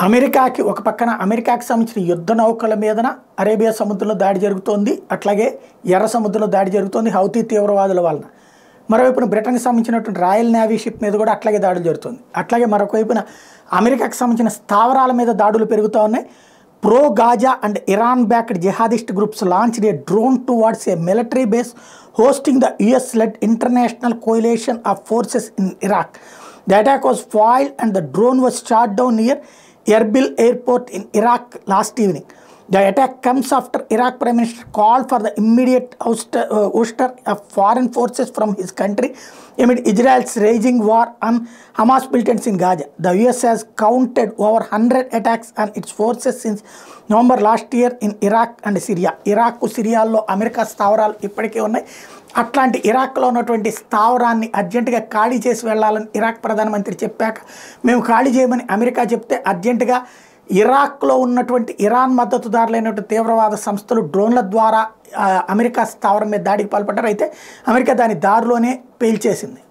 అమెరికాకి ఒక పక్కన అమెరికాకి సంబంధించిన యుద్ధ నౌకల మీదన అరేబియా సముద్రంలో దాడి జరుగుతోంది. అట్లాగే ఎర్ర సముద్రంలో దాడి జరుగుతోంది హౌతీ తీవ్రవాదుల వలన. మరోవైపున బ్రిటన్కి సంబంధించినటువంటి రాయల్ నేవీ షిప్ మీద కూడా అట్లాగే దాడులు జరుగుతుంది. అట్లాగే మరొక వైపున అమెరికాకి సంబంధించిన స్థావరాల మీద దాడులు పెరుగుతూ ఉన్నాయి. Pro Gaza and Iran backed jihadist groups launched a drone towards a military base hosting the US-led international coalition of forces in Iraq. The attack was foiled and the drone was shot down near Erbil airport in Iraq last evening. The attack comes after Iraq Prime Minister called for the immediate ouster of foreign forces from his country amid Israel's raging war on Hamas militants in Gaza. The US has counted over 100 attacks on its forces since November last year in Iraq and Syria. Iraq, Syriaలో America స్థావరాలు ఇప్పటికే ఉన్నాయి. అట్లాంటి ఇరాక్లో ఉన్నటువంటి స్థావరాన్ని అర్జెంటుగా ఖాళీ చేసి వెళ్ళాలని ఇరాక్ ప్రధానమంత్రి చెప్పాక మేము ఖాళీ చేయమని అమెరికా చెప్తే అర్జెంటుగా ఇరాక్లో ఉన్నటువంటి ఇరాన్ మద్దతుదారులైనటువంటి తీవ్రవాద సంస్థలు డ్రోన్ల ద్వారా అమెరికా స్థావరం మీద దాడికి పాల్పడ్డారు. అయితే అమెరికా దాని దారిలోనే పేల్చేసింది.